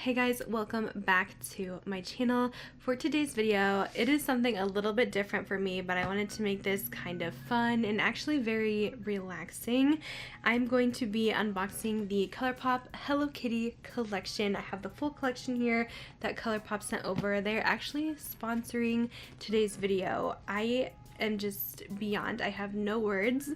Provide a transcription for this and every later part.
Hey guys, welcome back to my channel. For today's video, it is something a little bit different for me, but I wanted to make this kind of fun and actually very relaxing. I'm going to be unboxing the Colourpop Hello Kitty collection. I have the full collection here that Colourpop sent over. They're actually sponsoring today's video. I am just beyond. I have no words.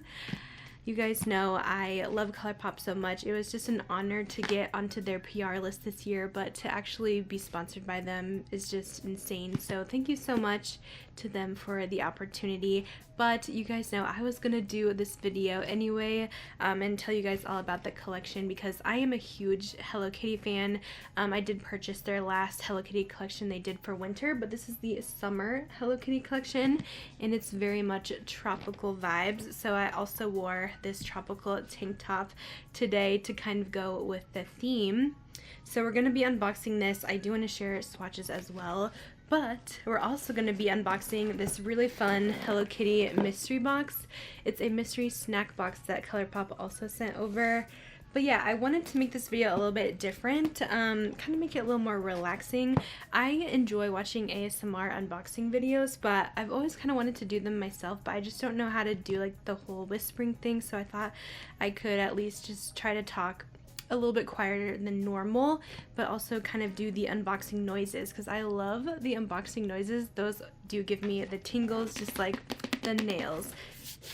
You guys know I love Colourpop so much. It was just an honor to get onto their PR list this year, but to actually be sponsored by them is just insane. So thank you so much to them for the opportunity. But you guys know I was gonna do this video anyway and tell you guys all about the collection because I am a huge Hello Kitty fan. I did purchase their last Hello Kitty collection they did for winter, but this is the summer Hello Kitty collection and it's very much tropical vibes. So I also wore this tropical tank top today to kind of go with the theme. So we're going to be unboxing this. I do want to share swatches as well, but we're also going to be unboxing this really fun Hello Kitty mystery box. It's a mystery snack box that Colourpop also sent over. But yeah, I wanted to make this video a little bit different, kind of make it a little more relaxing. I enjoy watching ASMR unboxing videos, but I've always kind of wanted to do them myself, but I just don't know how to do like the whole whispering thing, so I thought I could at least just try to talk a little bit quieter than normal, but also kind of do the unboxing noises because I love the unboxing noises. Those do give me the tingles, just like the nails,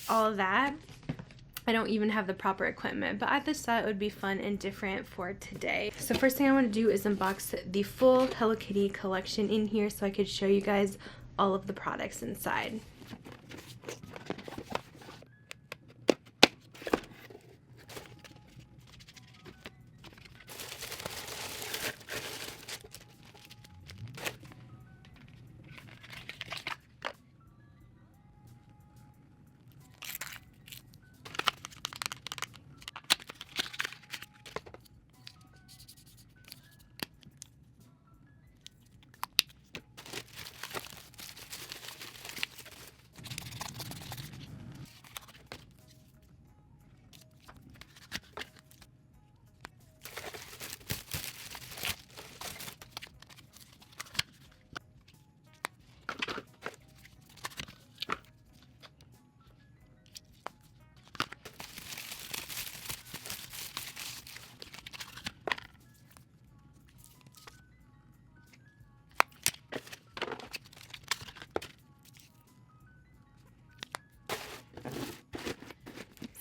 all of that. I don't even have the proper equipment, but I just thought it would be fun and different for today. So first thing I want to do is unbox the full Hello Kitty collection in here so I could show you guys all of the products inside.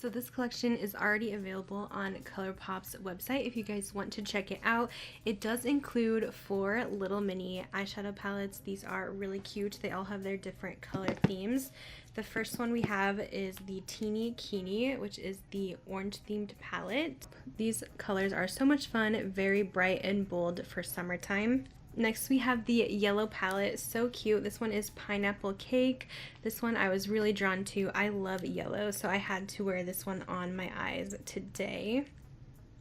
So this collection is already available on Colourpop's website if you guys want to check it out. It does include 4 little mini eyeshadow palettes. These are really cute. They all have their different color themes. The first one we have is the Teeny Keeny, which is the orange themed palette. These colors are so much fun, very bright and bold for summertime. Next we have the yellow palette, so cute. This one is Pineapple Cake. This one I was really drawn to. I love yellow, so I had to wear this one on my eyes today.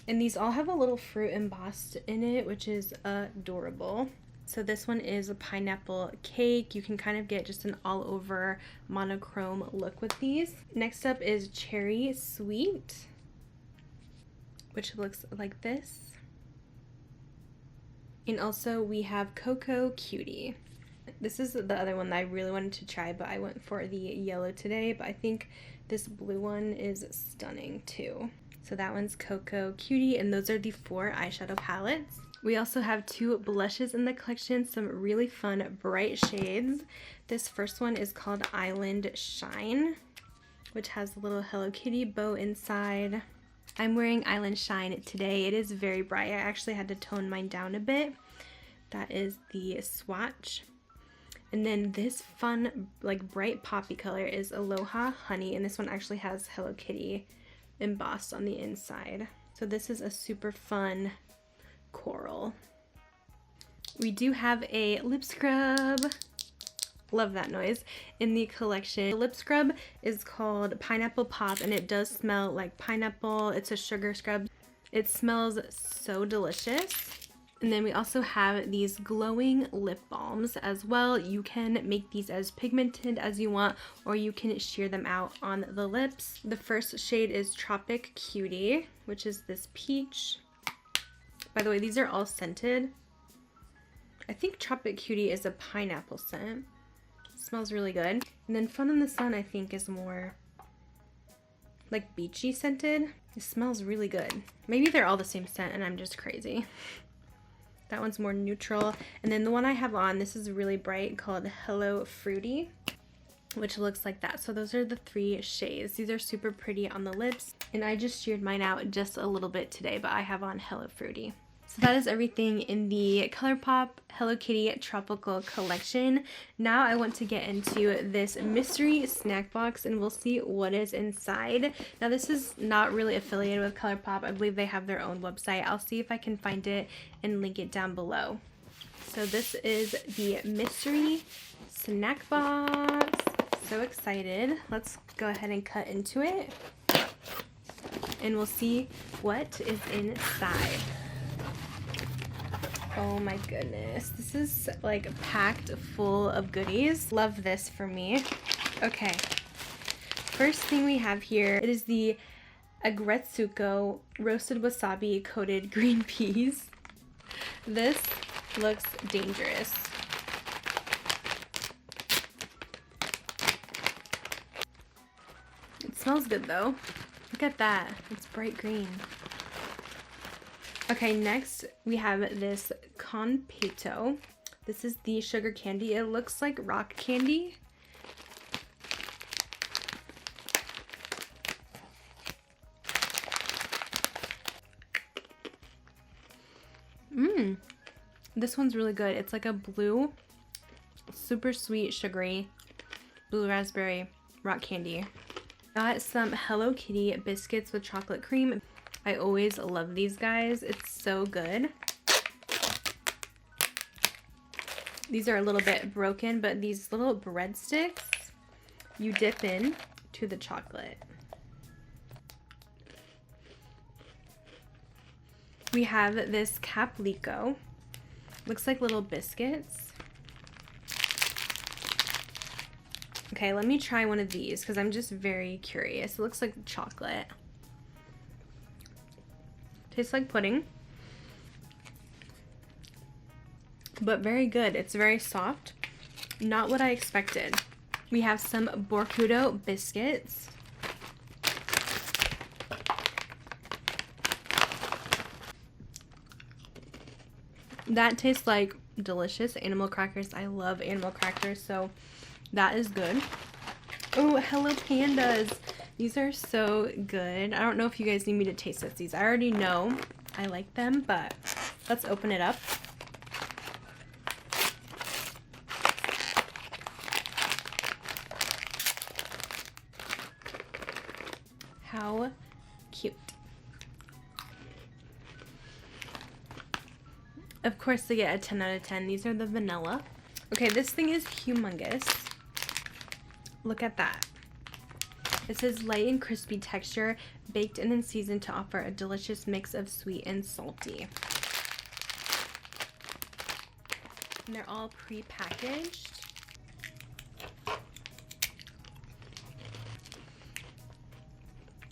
And these all have a little fruit embossed in it, which is adorable. So this one is a Pineapple Cake. You can kind of get just an all over monochrome look with these. Next up is Cherry Sweet, which looks like this. And also we have Cocoa Cutie. This is the other one that I really wanted to try, but I went for the yellow today, but I think this blue one is stunning too. So that one's Cocoa Cutie, and those are the 4 eyeshadow palettes. We also have 2 blushes in the collection, some really fun bright shades. This first one is called Island Shine, which has a little Hello Kitty bow inside. I'm wearing Island Shine today. It is very bright. I actually had to tone mine down a bit. That is the swatch. And then this fun, like bright poppy color is Aloha Honey, and this one actually has Hello Kitty embossed on the inside. So this is a super fun coral. We do have a lip scrub. Love that noise in the collection. The lip scrub is called Pineapple Pop and it does smell like pineapple. It's a sugar scrub. It smells so delicious. And then we also have these glowing lip balms as well. You can make these as pigmented as you want, or you can sheer them out on the lips. The first shade is Tropic Cutie, which is this peach. By the way, these are all scented. I think Tropic Cutie is a pineapple scent. Smells really good. And then Fun in the Sun, I think, is more like beachy scented. It smells really good. Maybe they're all the same scent and I'm just crazy. That one's more neutral. And then the one I have on, this is really bright, called Hello Fruity, which looks like that. So those are the 3 shades. These are super pretty on the lips. And I just sheared mine out just a little bit today, but I have on Hello Fruity. So that is everything in the Colourpop Hello Kitty Tropical Collection. Now I want to get into this mystery snack box and we'll see what is inside. Now this is not really affiliated with Colourpop. I believe they have their own website. I'll see if I can find it and link it down below. So this is the mystery snack box. So excited. Let's go ahead and cut into it and we'll see what is inside. Oh my goodness, this is like packed full of goodies. Love this for me. Okay, first thing we have here, it is the Agretsuko roasted wasabi coated green peas. This looks dangerous. It smells good though. Look at that, it's bright green. Okay, next we have this Conpeto. This is the sugar candy. It looks like rock candy. This one's really good. It's like a blue, super sweet, sugary, blue raspberry rock candy. Got some Hello Kitty biscuits with chocolate cream. I always love these guys. It's so good. These are a little bit broken, but these little breadsticks, you dip in to the chocolate. We have this Caplico. Looks like little biscuits. Okay, let me try one of these because I'm just very curious. It looks like chocolate. Tastes like pudding, but very good. It's very soft. Not what I expected. We have some Borkudo biscuits. That tastes like delicious animal crackers. I love animal crackers, so that is good. Oh, Hello Pandas. These are so good. I don't know if you guys need me to taste test these. I already know I like them, but let's open it up. How cute. Of course they get a 10 out of 10. These are the vanilla. Okay, this thing is humongous. Look at that. It says light and crispy texture, baked and then seasoned to offer a delicious mix of sweet and salty. And they're all pre-packaged.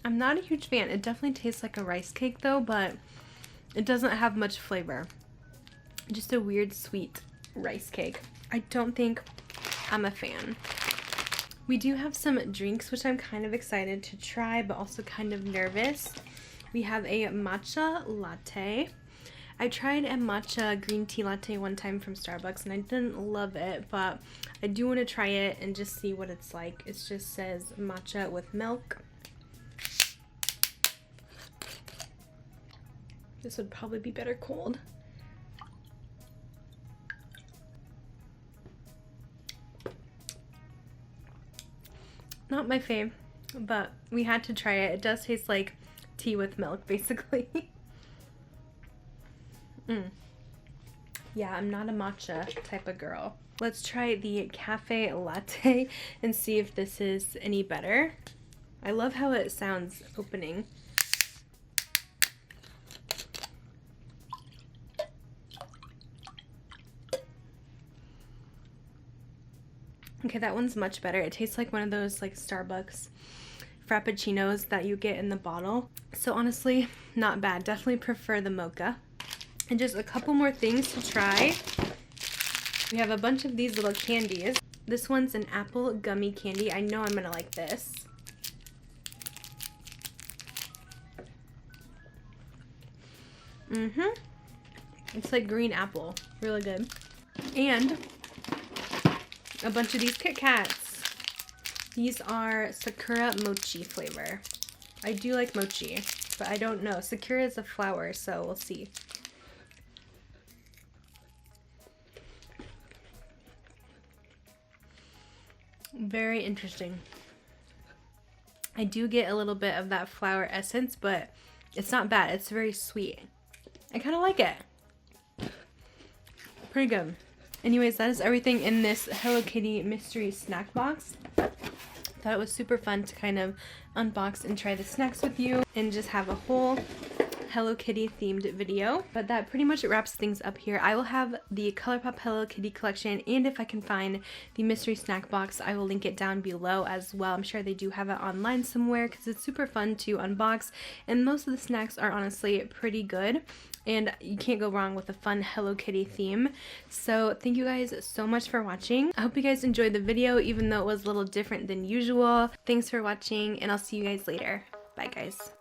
I'm not a huge fan. It definitely tastes like a rice cake though, but it doesn't have much flavor. Just a weird sweet rice cake. I don't think I'm a fan. We do have some drinks, which I'm kind of excited to try, but also kind of nervous. We have a matcha latte. I tried a matcha green tea latte one time from Starbucks and I didn't love it, but I do want to try it and just see what it's like. It just says matcha with milk. This would probably be better cold. Not my fave, but we had to try it. It does taste like tea with milk, basically. Yeah, I'm not a matcha type of girl. Let's try the cafe latte and see if this is any better. I love how it sounds opening. Okay, that one's much better. It tastes like one of those like Starbucks frappuccinos that you get in the bottle. So honestly, not bad. Definitely prefer the mocha. And just a couple more things to try. We have a bunch of these little candies. This one's an apple gummy candy. I know I'm gonna like this. It's like green apple. Really good. And a bunch of these Kit Kats. These are Sakura mochi flavor. I do like mochi, but I don't know. Sakura is a flower, so we'll see. Very interesting. I do get a little bit of that flower essence, but it's not bad. It's very sweet. I kind of like it. Pretty good. Anyways, that is everything in this Hello Kitty mystery snack box. Thought it was super fun to kind of unbox and try the snacks with you and just have a whole Hello Kitty themed video. But that pretty much wraps things up here. I will have the Colourpop Hello Kitty collection, and if I can find the mystery snack box, I will link it down below as well. I'm sure they do have it online somewhere because it's super fun to unbox, and most of the snacks are honestly pretty good. And you can't go wrong with a fun Hello Kitty theme. So thank you guys so much for watching. I hope you guys enjoyed the video, even though it was a little different than usual. Thanks for watching, and I'll see you guys later. Bye guys.